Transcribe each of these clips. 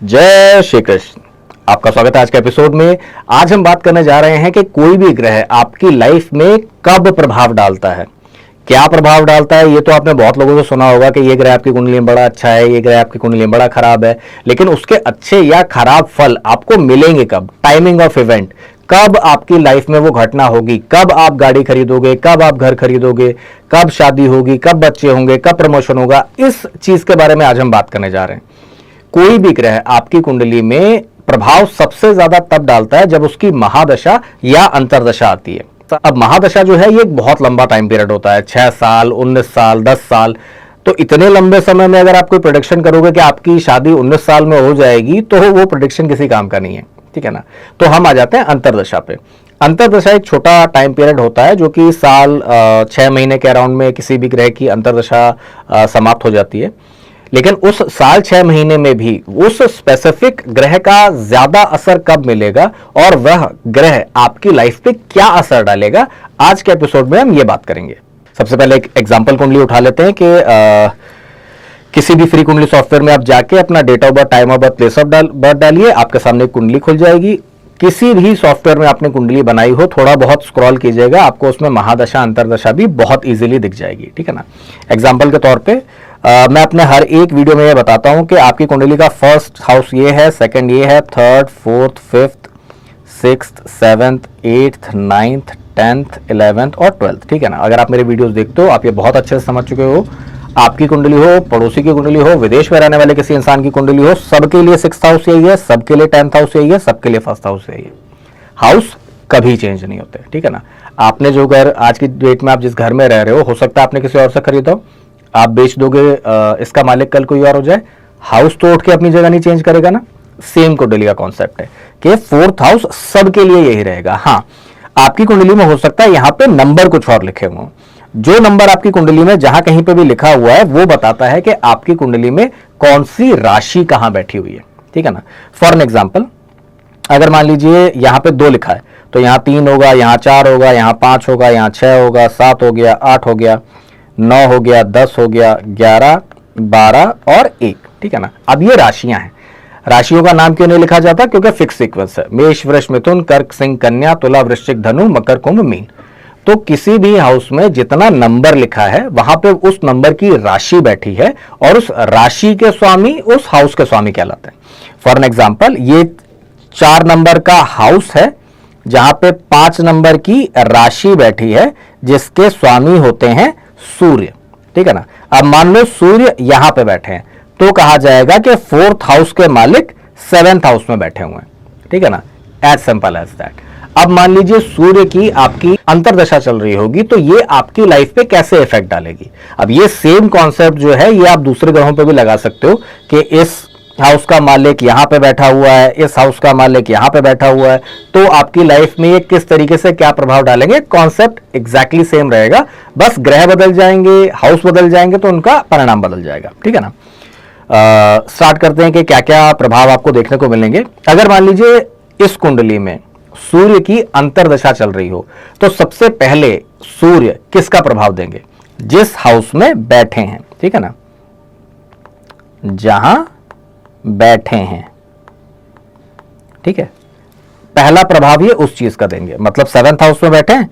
जय श्री कृष्ण। आपका स्वागत है आज के एपिसोड में। आज हम बात करने जा रहे हैं कि कोई भी ग्रह आपकी लाइफ में कब प्रभाव डालता है, क्या प्रभाव डालता है। ये तो आपने बहुत लोगों से सुना होगा कि ये ग्रह आपकी कुंडली में बड़ा अच्छा है, ये ग्रह आपकी कुंडली में बड़ा खराब है, लेकिन उसके अच्छे या खराब फल आपको मिलेंगे कब, टाइमिंग ऑफ इवेंट, कब आपकी लाइफ में वो घटना होगी, कब आप गाड़ी खरीदोगे, कब आप घर खरीदोगे, कब शादी होगी, कब बच्चे होंगे, कब प्रमोशन होगा, इस चीज के बारे में आज हम बात करने जा रहे हैं। कोई भी ग्रह आपकी कुंडली में प्रभाव सबसे ज्यादा तब डालता है जब उसकी महादशा या अंतरदशा आती है। अब महादशा जो है ये एक बहुत लंबा टाइम पीरियड होता है, 6 साल, 19 साल, 10 साल। तो इतने लंबे समय में अगर आप कोई प्रेडिक्शन करोगे कि आपकी शादी 19 साल में हो जाएगी, तो वो प्रेडिक्शन किसी काम का नहीं है, ठीक है ना। तो हम आ जाते हैं अंतरदशा पे। अंतरदशा एक छोटा टाइम पीरियड होता है जो कि साल 6 महीने के अराउंड में किसी भी ग्रह की अंतरदशा समाप्त हो जाती है। लेकिन उस साल 6 महीने में भी उस स्पेसिफिक ग्रह का ज्यादा असर कब मिलेगा और वह ग्रह आपकी लाइफ पे क्या असर डालेगा, आज के एपिसोड में हम ये बात करेंगे। सबसे पहले एक एग्जांपल कुंडली उठा लेते हैं कि किसी भी फ्री कुंडली सॉफ्टवेयर में आप जाके अपना date of birth, time of birth, place of birth डालिए, आपके सामने एक कुंडली खुल जाएगी। किसी भी सॉफ्टवेयर में आपने कुंडली बनाई हो, थोड़ा बहुत स्क्रॉल कीजिएगा, आपको उसमें महादशा अंतरदशा भी बहुत इजीली दिख जाएगी, ठीक है ना। एग्जांपल के तौर पे मैं अपने हर एक वीडियो में ये बताता हूं कि आपकी कुंडली का फर्स्ट हाउस ये है, सेकंड ये है, third, fourth, fifth, sixth, seventh, eighth, ninth, 10th, 11th और 12th, ठीक है ना। अगर आप मेरे वीडियोस देखते हो, आप ये बहुत अच्छे से समझ चुके हो। आपकी कुंडली हो, पड़ोसी की कुंडली हो, विदेश में रहने वाले किसी इंसान की कुंडली हो, सबके लिए 6th हाउस यही है, सबके लिए 10th हाउस यही है, सबके लिए 1st हाउस यही है। हाउस कभी चेंज नहीं होते, ठीक है ना। आपने जो घर आज की डेट में आप जिस घर में रह रहे हो सकता है आपने किसी और से खरीदा हो, आप बेच दोगे, इसका मालिक कल कोई और हो जाए, हाउस तो उठ के अपनी जगह नहीं चेंज करेगा ना। सेम कुंडली का कॉन्सेप्ट है कि 4th हाउस सबके लिए यही रहेगा। हाँ, आपकी कुंडली में हो सकता है यहां पे नंबर कुछ और लिखे हुए, जो नंबर आपकी कुंडली में जहां कहीं पे भी लिखा हुआ है वो बताता है कि आपकी कुंडली में कौन सी राशि कहां बैठी हुई है, ठीक है ना। फॉर एन एग्जाम्पल, अगर मान लीजिए यहां पे 2 लिखा है तो यहां 3 होगा, यहां 4 होगा, यहां 5 होगा, यहां 6 होगा, 7 हो गया, 8 हो गया, 9 हो गया, 10 हो गया, 11, 12 और 1, ठीक है ना। अब ये राशियां हैं, राशियों का नाम क्यों नहीं लिखा जाता, क्योंकि फिक्स सीक्वेंस है। मेष, वृष, मिथुन, कर्क, सिंह, कन्या, तुला, वृश्चिक, धनु, मकर, कुंभ, मीन। तो किसी भी हाउस में जितना नंबर लिखा है वहां पे उस नंबर की राशि बैठी है और उस राशि के स्वामी उस हाउस के स्वामी कहलाते हैं। फॉर एन एग्जाम्पल, ये 4 नंबर का हाउस है जहां पे 5 नंबर की राशि बैठी है जिसके स्वामी होते हैं सूर्य, ठीक है ना। अब मान लो सूर्य यहां पे बैठे हैं तो कहा जाएगा कि 4th हाउस के मालिक 7th हाउस में बैठे हुए हैं, ठीक है ना। As simple as that. अब मान लीजिए सूर्य की आपकी अंतरदशा चल रही होगी तो ये आपकी लाइफ पे कैसे इफेक्ट डालेगी। अब ये सेम कॉन्सेप्ट जो है ये आप दूसरे ग्रहों पे भी लगा सकते हो कि इस हाउस का मालिक यहां पे बैठा हुआ है, इस हाउस का मालिक यहां पे बैठा हुआ है, तो आपकी लाइफ में ये किस तरीके से क्या प्रभाव डालेंगे, कॉन्सेप्ट एग्जैक्टली सेम रहेगा, बस ग्रह बदल जाएंगे, हाउस बदल जाएंगे तो उनका परिणाम बदल जाएगा, ठीक है ना। स्टार्ट करते हैं कि क्या क्या प्रभाव आपको देखने को मिलेंगे। अगर मान लीजिए इस कुंडली में सूर्य की अंतरदशा चल रही हो तो सबसे पहले सूर्य किसका प्रभाव देंगे, जिस हाउस में बैठे हैं, ठीक है ना, जहां बैठे हैं, ठीक है। पहला प्रभाव ये उस चीज का देंगे, मतलब 7th हाउस में बैठे हैं,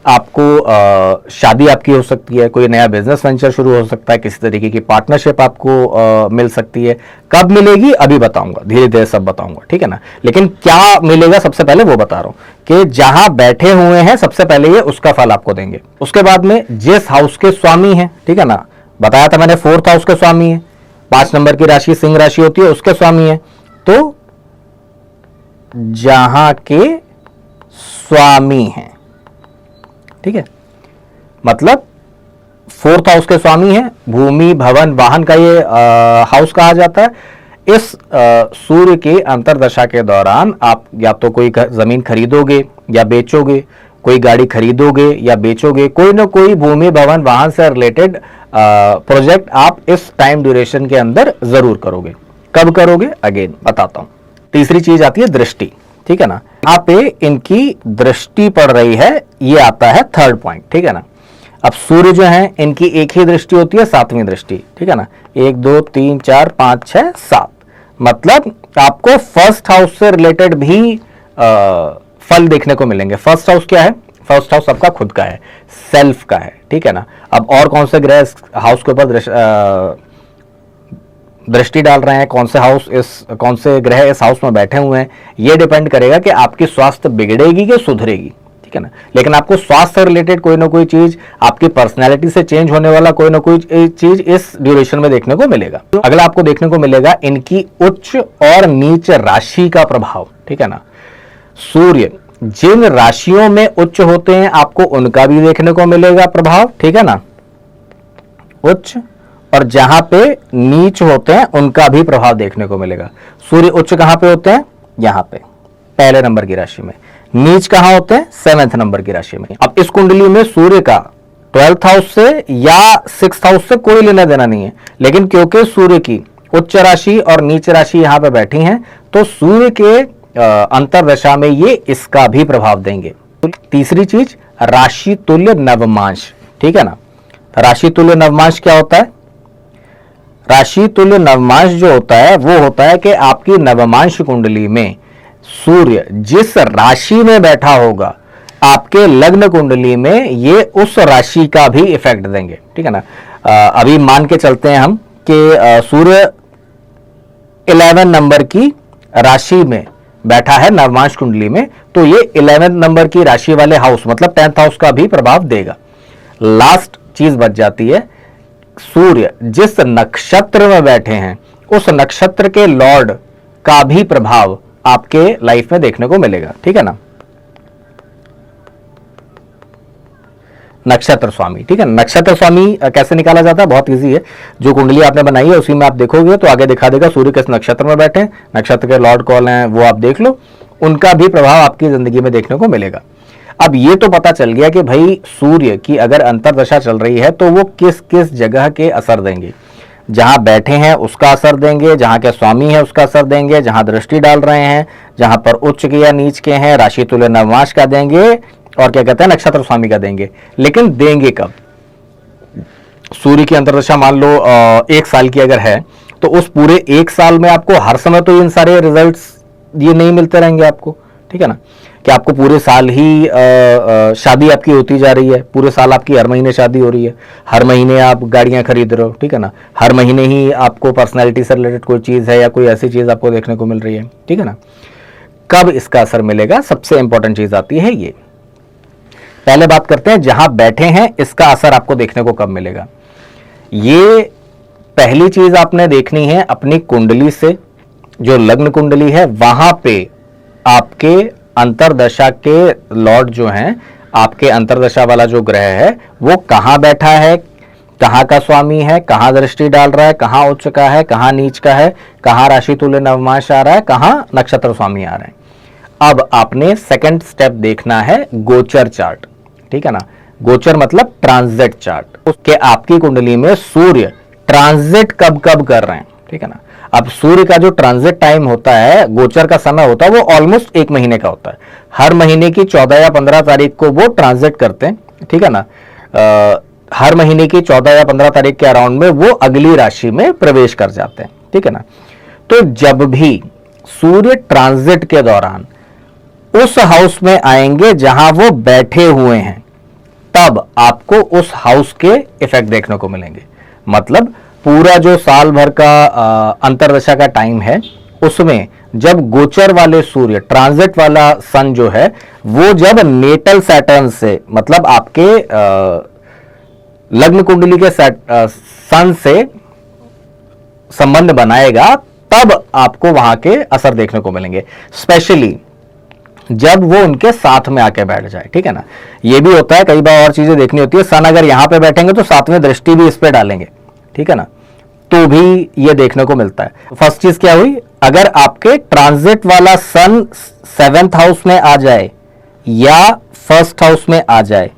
आपको शादी आपकी हो सकती है, कोई नया बिजनेस वेंचर शुरू हो सकता है, किसी तरीके की पार्टनरशिप आपको मिल सकती है। कब मिलेगी अभी बताऊंगा, धीरे धीरे सब बताऊंगा, ठीक है ना। लेकिन क्या मिलेगा सबसे पहले वो बता रहा हूं कि जहां बैठे हुए हैं सबसे पहले ये उसका फल आपको देंगे। उसके बाद में जिस हाउस के स्वामी हैं, ठीक है ना, बताया था मैंने 4th हाउस के स्वामी है, 5 नंबर की राशि सिंह राशि होती है, उसके स्वामी है, तो जहां के स्वामी हैं, ठीक है, मतलब 4th हाउस के स्वामी है, भूमि, भवन, वाहन का ये हाउस कहा जाता है। इस सूर्य के अंतरदशा के दौरान आप या तो कोई जमीन खरीदोगे या बेचोगे, कोई गाड़ी खरीदोगे या बेचोगे, कोई ना कोई भूमि, भवन, वाहन से रिलेटेड प्रोजेक्ट आप इस टाइम ड्यूरेशन के अंदर जरूर करोगे। कब करोगे अगेन बताता हूं। तीसरी चीज आती है दृष्टि, ठीक है ना। यहां पे इनकी दृष्टि पड़ रही है, ये आता है 3rd पॉइंट, ठीक है ना। अब सूर्य जो है इनकी एक ही दृष्टि होती है, 7वीं दृष्टि, ठीक है ना। 1 2 3 4 5 6 7, मतलब आपको फर्स्ट हाउस से रिलेटेड भी फल देखने को मिलेंगे। फर्स्ट हाउस क्या है? फर्स्ट हाउस आपका खुद का है, सेल्फ का है, ठीक है ना। अब और कौन से ग्रह हाउस के ऊपर दृष्टि डाल रहे हैं, कौन से ग्रह इस हाउस में बैठे हुए हैं, ये डिपेंड करेगा कि आपकी स्वास्थ्य बिगड़ेगी कि सुधरेगी, ठीक है ना। लेकिन आपको स्वास्थ्य से रिलेटेड कोई ना कोई चीज, आपकी पर्सनैलिटी से चेंज होने वाला कोई ना कोई चीज इस ड्यूरेशन में देखने को मिलेगा। अगला आपको देखने को मिलेगा इनकी उच्च और नीच राशि का प्रभाव, ठीक है ना। सूर्य जिन राशियों में उच्च होते हैं आपको उनका भी देखने को मिलेगा प्रभाव, ठीक है ना, उच्च, और जहां पे नीच होते हैं उनका भी प्रभाव देखने को मिलेगा। सूर्य उच्च कहां पे होते हैं? यहां पे पहले नंबर की राशि में। नीच कहां होते हैं? 7वें नंबर की राशि में। अब इस कुंडली में सूर्य का 12th हाउस से या 6th हाउस से कोई लेना देना नहीं है, लेकिन क्योंकि सूर्य की उच्च राशि और नीच राशि यहां पे बैठी हैं तो सूर्य के अंतरदशा में ये इसका भी प्रभाव देंगे। तीसरी चीज, राशि तुल्य नवमांश, ठीक है ना। राशि तुल्य नवमांश क्या होता है? राशि तुल्य नवमांश जो होता है वो होता है कि आपकी नवमांश कुंडली में सूर्य जिस राशि में बैठा होगा आपके लग्न कुंडली में ये उस राशि का भी इफेक्ट देंगे, ठीक है ना। अभी मान के चलते हैं हम कि सूर्य 11 नंबर की राशि में बैठा है नवमांश कुंडली में, तो ये 11 नंबर की राशि वाले हाउस मतलब 10th हाउस का भी प्रभाव देगा। लास्ट चीज बच जाती है, सूर्य जिस नक्षत्र में बैठे हैं उस नक्षत्र के लॉर्ड का भी प्रभाव आपके लाइफ में देखने को मिलेगा, ठीक है ना। नक्षत्र स्वामी, ठीक है। नक्षत्र स्वामी कैसे निकाला जाता है? बहुत इजी है। जो कुंडली आपने बनाई है उसी में आप देखोगे तो आगे दिखा देगा सूर्य किस नक्षत्र में बैठे हैं, नक्षत्र के लॉर्ड कौन हैं वो आप देख लो, उनका भी प्रभाव आपकी जिंदगी में देखने को मिलेगा। अब ये तो पता चल गया कि भाई सूर्य की अगर अंतरदशा चल रही है तो वो किस किस जगह के असर देंगे। जहां बैठे हैं उसका असर देंगे, जहां के स्वामी है उसका असर देंगे, जहां दृष्टि डाल रहे हैं, जहां पर उच्च के या नीच के हैं, राशि तुल्य नवमांश का देंगे और क्या कहते हैं नक्षत्र स्वामी का देंगे। लेकिन देंगे कब? सूर्य की अंतरदशा मान लो 1 साल की अगर है तो उस पूरे 1 साल में आपको हर समय तो इन सारे रिजल्ट्स ये नहीं मिलते रहेंगे आपको, ठीक है ना, कि आपको पूरे साल ही शादी आपकी होती जा रही है, पूरे साल आपकी हर महीने शादी हो रही है, हर महीने आप गाड़ियां खरीद रहे हो, ठीक है ना, हर महीने ही आपको पर्सनैलिटी से रिलेटेड कोई चीज है या कोई ऐसी चीज आपको देखने को मिल रही है, ठीक है ना। कब इसका असर मिलेगा? सबसे इंपॉर्टेंट चीज आती है ये। पहले बात करते हैं जहां बैठे हैं इसका असर आपको देखने को कब मिलेगा। ये पहली चीज आपने देखनी है अपनी कुंडली से, जो लग्न कुंडली है वहां पे आपके अंतरदशा के लॉर्ड जो हैं, आपके अंतरदशा वाला जो ग्रह है वो कहां बैठा है, कहां का स्वामी है, कहां दृष्टि डाल रहा है, कहां उच्च का है, कहां नीच का है, कहां राशि तुल्य नवमांश आ रहा है, कहां नक्षत्र स्वामी आ रहे हैं। अब आपने सेकंड स्टेप देखना है गोचर चार्ट, ठीक है ना। गोचर मतलब ट्रांजिट चार्ट, उसके आपकी कुंडली में सूर्य ट्रांजिट कब कब कर रहे हैं, ठीक है ना। अब सूर्य का जो ट्रांजिट टाइम होता है, गोचर का समय होता है, वो ऑलमोस्ट 1 महीने का होता है। हर महीने की 14 या 15 तारीख को वो ट्रांजिट करते हैं, ठीक है ना। हर महीने की 14 या 15 तारीख के अराउंड में वो अगली राशि में प्रवेश कर जाते हैं, ठीक है ना। तो जब भी सूर्य ट्रांजिट के दौरान उस हाउस में आएंगे जहां वो बैठे हुए हैं, तब आपको उस हाउस के इफेक्ट देखने को मिलेंगे। मतलब पूरा जो साल भर का अंतरदशा का टाइम है उसमें जब गोचर वाले सूर्य, ट्रांजिट वाला सन जो है वो जब नेटल सैटर्न से मतलब आपके लग्न कुंडली के सन से संबंध बनाएगा, तब आपको वहां के असर देखने को मिलेंगे, स्पेशली जब वो उनके साथ में आके बैठ जाए, ठीक है ना। ये भी होता है, कई बार और चीजें देखनी होती है, सन अगर यहां पे बैठेंगे तो साथ में दृष्टि भी इस पे डालेंगे, ठीक है ना, तो भी ये देखने को मिलता है। फर्स्ट चीज क्या हुई, अगर आपके ट्रांजिट वाला सन 7th हाउस में आ जाए या 1st हाउस में आ जाए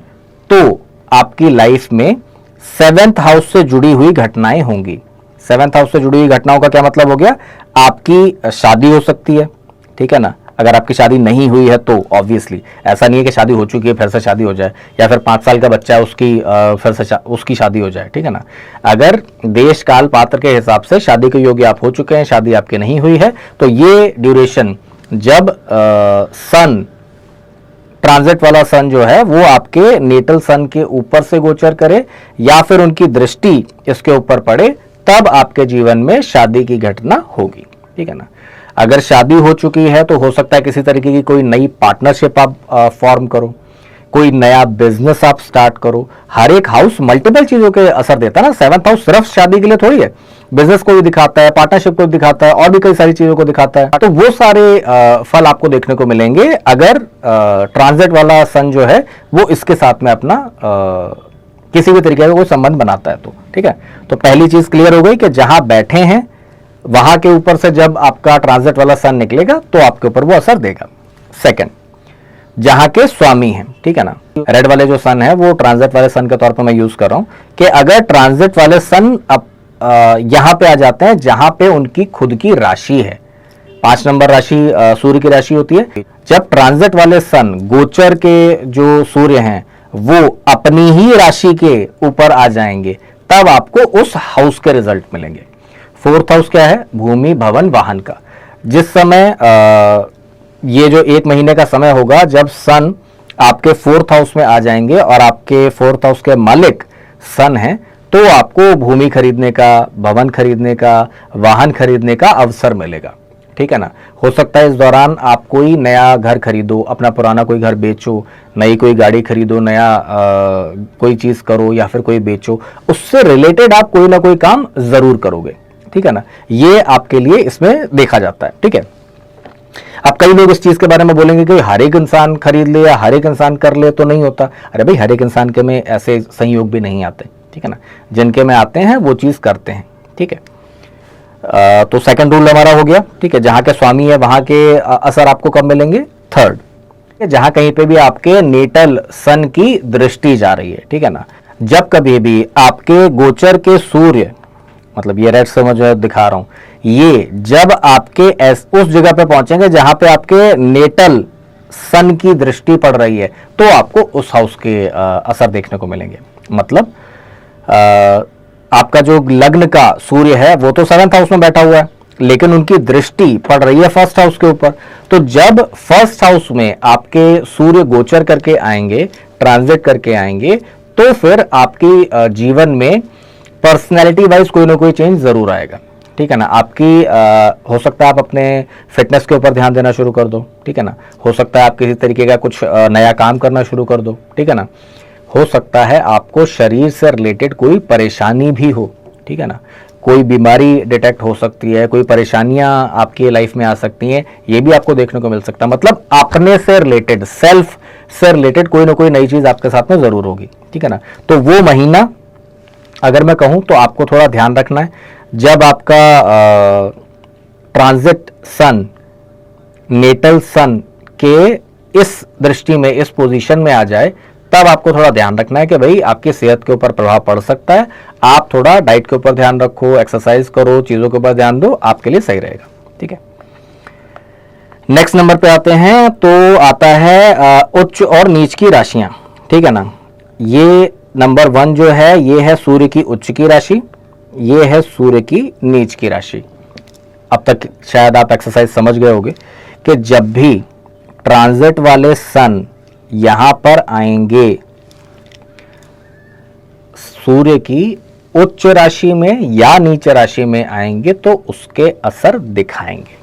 तो आपकी लाइफ में 7th हाउस से जुड़ी हुई घटनाएं होंगी। 7th हाउस से जुड़ी हुई घटनाओं का क्या मतलब हो गया, आपकी शादी हो सकती है, ठीक है ना, अगर आपकी शादी नहीं हुई है तो ऑब्वियसली ऐसा नहीं है कि शादी हो चुकी है फिर से शादी हो जाए, या फिर 5 साल का बच्चा है उसकी फिर से उसकी शादी हो जाए, ठीक है ना। अगर देश काल पात्र के हिसाब से शादी के योग्य आप हो चुके हैं, शादी आपकी नहीं हुई है, तो ये ड्यूरेशन जब सन ट्रांजिट वाला सन जो है वो आपके नेटल सन के ऊपर से गोचर करे या फिर उनकी दृष्टि इसके ऊपर पड़े, तब आपके जीवन में शादी की घटना होगी, ठीक है ना। अगर शादी हो चुकी है तो हो सकता है किसी तरीके की कोई नई पार्टनरशिप आप फॉर्म करो, कोई नया बिजनेस आप स्टार्ट करो। हर एक हाउस मल्टीपल चीजों के असर देता है ना। 7th हाउस सिर्फ शादी के लिए थोड़ी है, बिजनेस को भी दिखाता है, पार्टनरशिप को भी दिखाता है, और भी कई सारी चीजों को दिखाता है। तो वो सारे फल आपको देखने को मिलेंगे अगर ट्रांजिट वाला सन जो है वो इसके साथ में अपना किसी भी तरीके का कोई संबंध बनाता है तो, ठीक है। तो पहली चीज क्लियर हो गई कि जहां बैठे हैं वहां के ऊपर से जब आपका ट्रांजिट वाला सन निकलेगा तो आपके ऊपर वो असर देगा। सेकंड, जहां के स्वामी हैं, ठीक है ना। रेड वाले जो सन है वो ट्रांजिट वाले सन के तौर पर मैं यूज कर रहा हूं कि अगर ट्रांजिट वाले सन यहां पे आ जाते हैं जहां पे उनकी खुद की राशि है, 5 नंबर राशि सूर्य की राशि होती है। जब ट्रांजिट वाले सन गोचर के जो सूर्य हैं वो अपनी ही राशि के ऊपर आ जाएंगे, तब आपको उस हाउस के रिजल्ट मिलेंगे। 4th हाउस क्या है? भूमि भवन वाहन का। जिस समय ये जो 1 महीने का समय होगा जब सन आपके 4th हाउस में आ जाएंगे और आपके 4th हाउस के मालिक सन हैं, तो आपको भूमि खरीदने का, भवन खरीदने का, वाहन खरीदने का अवसर मिलेगा, ठीक है ना। हो सकता है इस दौरान आप कोई नया घर खरीदो, अपना पुराना कोई घर बेचो, नई कोई गाड़ी खरीदो, नया कोई चीज करो या फिर कोई बेचो, उससे रिलेटेड आप कोई ना कोई काम जरूर करोगे, ठीक है ना। ये आपके लिए इसमें देखा जाता है, ठीक है। अब कई लोग इस चीज के बारे में बोलेंगे कि हर एक इंसान खरीद ले या हर एक इंसान कर ले, तो नहीं होता। अरे भाई, हर एक इंसान के में ऐसे संयोग भी नहीं आते, ठीक है ना। जिनके में आते हैं वो चीज करते हैं, ठीक है। तो सेकंड रूल हमारा हो गया, ठीक है। जहां के स्वामी है वहां के असर आपको कब मिलेंगे? थर्ड, जहां कहीं पे भी आपके नेटल सन की दृष्टि जा रही है, ठीक है ना। जब कभी भी आपके गोचर के सूर्य, मतलब ये रेड से मैं जो दिखा रहा हूं, ये जब आपके उस जगह पे पहुंचेंगे जहां पे आपके नेटल सन की दृष्टि पड़ रही है, तो आपको उस हाउस के असर देखने को मिलेंगे। मतलब आपका जो लग्न का सूर्य है वो तो 7th हाउस में बैठा हुआ है, लेकिन उनकी दृष्टि पड़ रही है 1st हाउस के ऊपर। तो जब 1st हाउस में आपके सूर्य गोचर करके आएंगे, ट्रांजिट करके आएंगे, तो फिर आपकी जीवन में पर्सनैलिटी वाइज कोई ना कोई चेंज जरूर आएगा, ठीक है ना। आपकी हो सकता है आप अपने फिटनेस के ऊपर ध्यान देना शुरू कर दो, ठीक है ना। हो सकता है आप किसी तरीके का कुछ नया काम करना शुरू कर दो, ठीक है ना। हो सकता है आपको शरीर से रिलेटेड कोई परेशानी भी हो, ठीक है ना। कोई बीमारी डिटेक्ट हो सकती है, कोई परेशानियां आपकी लाइफ में आ सकती हैं, ये भी आपको देखने को मिल सकता है। मतलब अपने से रिलेटेड, सेल्फ से रिलेटेड कोई ना कोई नई चीज आपके साथ में जरूर होगी, ठीक है ना। तो वो महीना अगर मैं कहूं तो आपको थोड़ा ध्यान रखना है, जब आपका ट्रांजिट सन नेटल सन के इस दृष्टि में, इस पोजीशन में आ जाए, तब आपको थोड़ा ध्यान रखना है कि भाई आपकी सेहत के ऊपर प्रभाव पड़ सकता है। आप थोड़ा डाइट के ऊपर ध्यान रखो, एक्सरसाइज करो, चीजों के ऊपर ध्यान दो, आपके लिए सही रहेगा, ठीक है। नेक्स्ट नंबर पे आते हैं, तो आता है उच्च और नीच की राशियां, ठीक है ना। ये नंबर 1 जो है ये है सूर्य की उच्च की राशि, ये है सूर्य की नीच की राशि। अब तक शायद आप एक्सरसाइज समझ गए होंगे कि जब भी ट्रांजिट वाले सन यहां पर आएंगे सूर्य की उच्च राशि में या नीच राशि में आएंगे, तो उसके असर दिखाएंगे,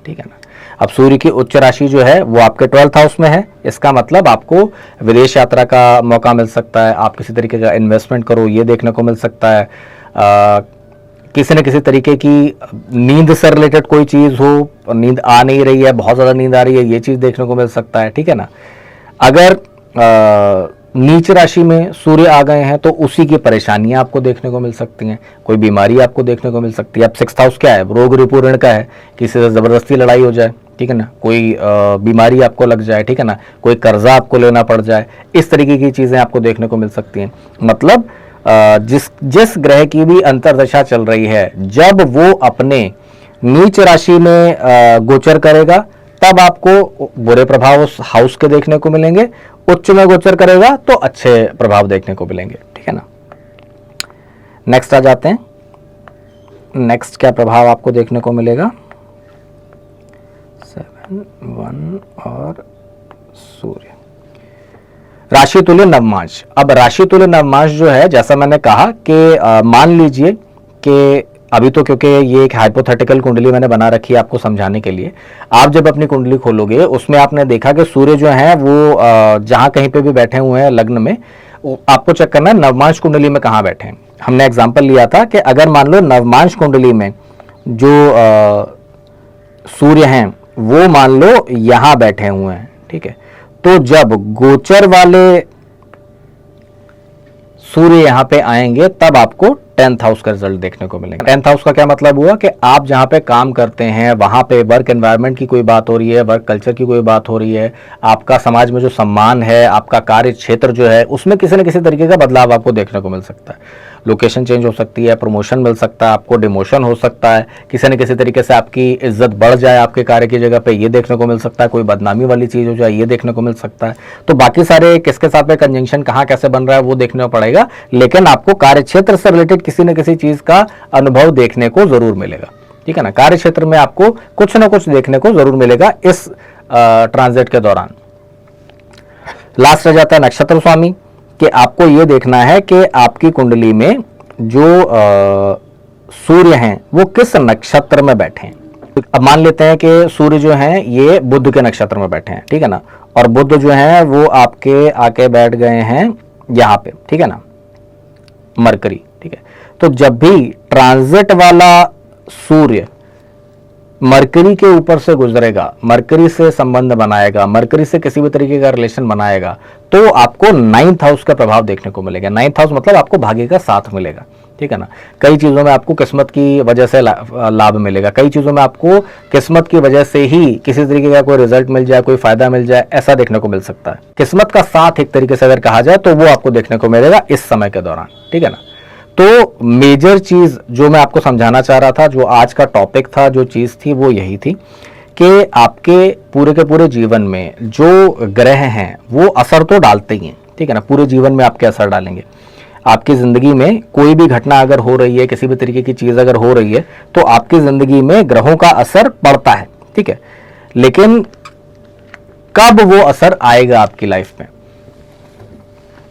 ठीक है ना। अब सूर्य की उच्च राशि जो है वो आपके 12th हाउस में है। इसका मतलब आपको विदेश यात्रा का मौका मिल सकता है, आप किसी तरीके का इन्वेस्टमेंट करो, ये देखने को मिल सकता है। किसी न किसी तरीके की नींद से रिलेटेड कोई चीज हो, नींद आ नहीं रही है, बहुत ज्यादा नींद आ रही है, ये चीज देखने को मिल सकता है, ठीक है ना। अगर नीच राशि में सूर्य आ गए हैं तो उसी की परेशानियां आपको देखने को मिल सकती हैं, कोई बीमारी आपको देखने को मिल सकती है। अब 6th हाउस क्या है? रोग रिपू ऋण का है, किसी से जबरदस्ती लड़ाई हो जाए, ठीक है ना, कोई बीमारी आपको लग जाए, ठीक है ना, कोई कर्जा आपको लेना पड़ जाए, इस तरीके की चीजें आपको देखने को मिल सकती हैं। मतलब जिस ग्रह की भी अंतर्दशा चल रही है, जब वो अपने नीच राशि में गोचर करेगा, तब आपको बुरे प्रभाव उस हाउस के देखने को मिलेंगे। उच्च में गोचर करेगा तो अच्छे प्रभाव देखने को मिलेंगे, ठीक है ना। नेक्स्ट आ जाते हैं, नेक्स्ट क्या प्रभाव आपको देखने को मिलेगा। 7, 1 और सूर्य, राशि तुल्य नवमांश। अब राशि तुल्य नवमांश जो है, जैसा मैंने कहा कि मान लीजिए कि अभी तो क्योंकि ये एक हाइपोथेटिकल कुंडली मैंने बना रखी है आपको समझाने के लिए, आप जब अपनी कुंडली खोलोगे उसमें आपने देखा कि सूर्य जो है वो जहां कहीं पे भी बैठे हुए हैं लग्न में, आपको चेक करना है नवमांश कुंडली में कहां बैठे हैं। हमने एग्जांपल लिया था कि अगर मान लो नवमांश कुंडली में जो सूर्य हैं वो मान लो यहां बैठे हुए हैं, ठीक है, तो जब गोचर वाले सूर्य यहां पे आएंगे तब आपको 10th हाउस का रिजल्ट देखने को मिलेगा। 10th हाउस का क्या मतलब हुआ कि आप जहां पे काम करते हैं वहां पे वर्क एनवायरनमेंट की कोई बात हो रही है, वर्क कल्चर की कोई बात हो रही है, आपका समाज में जो सम्मान है, आपका कार्य क्षेत्र जो है उसमें किसी न किसी तरीके का बदलाव आपको देखने को मिल सकता है। लोकेशन चेंज हो सकती है, प्रमोशन मिल सकता है, आपको डिमोशन हो सकता है, किसी न किसी तरीके से आपकी इज्जत बढ़ जाए आपके कार्य की जगह पे, ये देखने को मिल सकता है, कोई बदनामी वाली चीज हो जाए ये देखने को मिल सकता है। तो बाकी सारे किसके साथ में कंजंक्शन कहाँ कैसे बन रहा है वो देखना पड़ेगा, लेकिन आपको कार्य क्षेत्र से रिलेटेड किसी न किसी चीज का अनुभव देखने को जरूर मिलेगा, ठीक है ना। कार्य क्षेत्र में आपको कुछ ना कुछ देखने को जरूर मिलेगा इस ट्रांजिट के दौरान। लास्ट रह जाता है नक्षत्र स्वामी, कि आपको यह देखना है कि आपकी कुंडली में जो सूर्य हैं वो किस नक्षत्र में बैठे हैं। अब मान लेते हैं कि सूर्य जो हैं ये बुध के नक्षत्र में बैठे हैं, ठीक है ना, और बुध जो है वो आपके आके बैठ गए हैं यहां पे, ठीक है ना, मरकरी, ठीक है। तो जब भी ट्रांजिट वाला सूर्य मरकरी के ऊपर से गुजरेगा, मरकरी से संबंध बनाएगा, मरकरी से किसी भी तरीके का रिलेशन बनाएगा, तो आपको 9th हाउस का प्रभाव देखने को मिलेगा। 9th हाउस मतलब आपको भाग्य का साथ मिलेगा, ठीक है ना। कई चीजों में आपको किस्मत की वजह से लाभ मिलेगा, कई चीजों में आपको किस्मत की वजह से ही किसी तरीके का कोई रिजल्ट मिल जाए, कोई फायदा मिल जाए, ऐसा देखने को मिल सकता है। किस्मत का साथ एक तरीके से अगर कहा जाए तो वो आपको देखने को मिलेगा इस समय के दौरान, ठीक है ना। तो मेजर चीज जो मैं आपको समझाना चाह रहा था, जो आज का टॉपिक था, जो चीज थी वो यही थी कि आपके पूरे के पूरे जीवन में जो ग्रह हैं वो असर तो डालते ही हैं, ठीक है ना, पूरे जीवन में आपके असर डालेंगे। आपकी जिंदगी में कोई भी घटना अगर हो रही है, किसी भी तरीके की चीज अगर हो रही है, तो आपकी जिंदगी में ग्रहों का असर पड़ता है, ठीक है। लेकिन कब वो असर आएगा आपकी लाइफ में,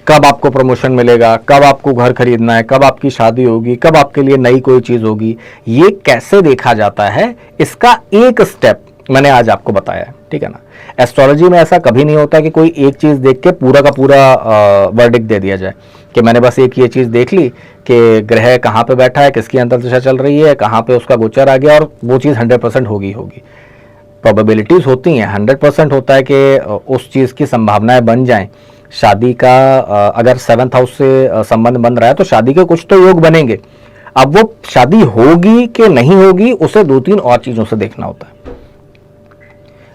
कब आपको प्रमोशन मिलेगा, कब आपको घर खरीदना है, कब आपकी शादी होगी, कब आपके लिए नई कोई चीज होगी, ये कैसे देखा जाता है, इसका एक स्टेप मैंने आज आपको बताया है, ठीक है ना। एस्ट्रोलॉजी में ऐसा कभी नहीं होता कि कोई एक चीज देख के पूरा का पूरा वर्डिक्ट दे दिया जाए कि मैंने बस एक ये चीज देख ली कि ग्रह कहाँ पे बैठा है, किसकी अंतर्दशा चल रही है, कहाँ पे उसका गोचर आ गया और वो चीज 100% होगी। प्रोबेबिलिटीज होती हैं, 100% होता है कि उस चीज की संभावनाएं बन जाएं। शादी का अगर 7th हाउस से संबंध बन रहा है तो शादी के कुछ तो योग बनेंगे। अब वो शादी होगी कि नहीं होगी उसे 2-3 और चीजों से देखना होता है।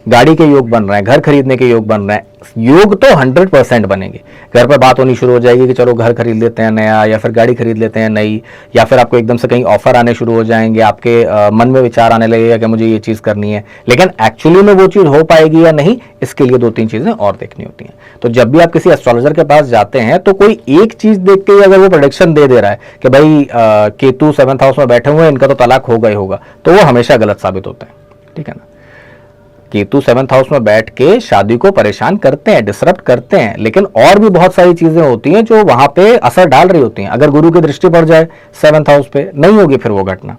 गाड़ी के योग बन रहे हैं, घर खरीदने के योग बन रहे हैं, योग तो 100% बनेंगे। घर पर बात होनी शुरू हो जाएगी कि चलो घर खरीद लेते हैं नया, या फिर गाड़ी खरीद लेते हैं नई, या फिर आपको एकदम से कहीं ऑफर आने शुरू हो जाएंगे, आपके मन में विचार आने लगेगा कि मुझे ये चीज करनी है। लेकिन एक्चुअली में वो चीज हो पाएगी या नहीं, इसके लिए 2-3 चीजें और देखनी होती हैं। तो जब भी आप किसी एस्ट्रोलॉजर के पास जाते हैं तो कोई एक चीज देख के अगर वो प्रेडिक्शन दे रहा है कि भाई केतु 7th हाउस में बैठे हुए हैं, इनका तो तलाक हो गई होगा, तो वो हमेशा गलत साबित होता है, ठीक है ना। केतु 7th हाउस में बैठ के शादी को परेशान करते हैं, डिसरप्ट करते हैं, लेकिन और भी बहुत सारी चीजें होती हैं जो वहां पे असर डाल रही होती हैं। अगर गुरु की दृष्टि पड़ जाए 7th हाउस पे, नहीं होगी फिर वो घटना,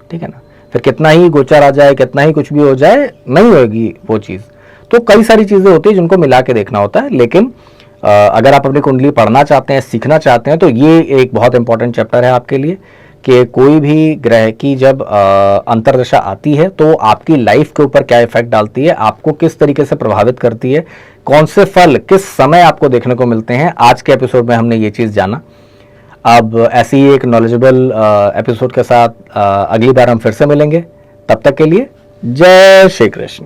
ठीक है ना। फिर कितना ही गोचर आ जाए, कितना ही कुछ भी हो जाए, नहीं होगी वो चीज। तो कई सारी चीजें होती है जिनको मिला के देखना होता है। लेकिन अगर आप अपनी कुंडली पढ़ना चाहते हैं, सीखना चाहते हैं, तो ये एक बहुत इंपॉर्टेंट चैप्टर है आपके लिए कि कोई भी ग्रह की जब अंतर्दशा आती है तो आपकी लाइफ के ऊपर क्या इफेक्ट डालती है, आपको किस तरीके से प्रभावित करती है, कौन से फल किस समय आपको देखने को मिलते हैं। आज के एपिसोड में हमने ये चीज़ जाना। अब ऐसी ही एक नॉलेजेबल एपिसोड के साथ अगली बार हम फिर से मिलेंगे। तब तक के लिए जय श्री कृष्ण।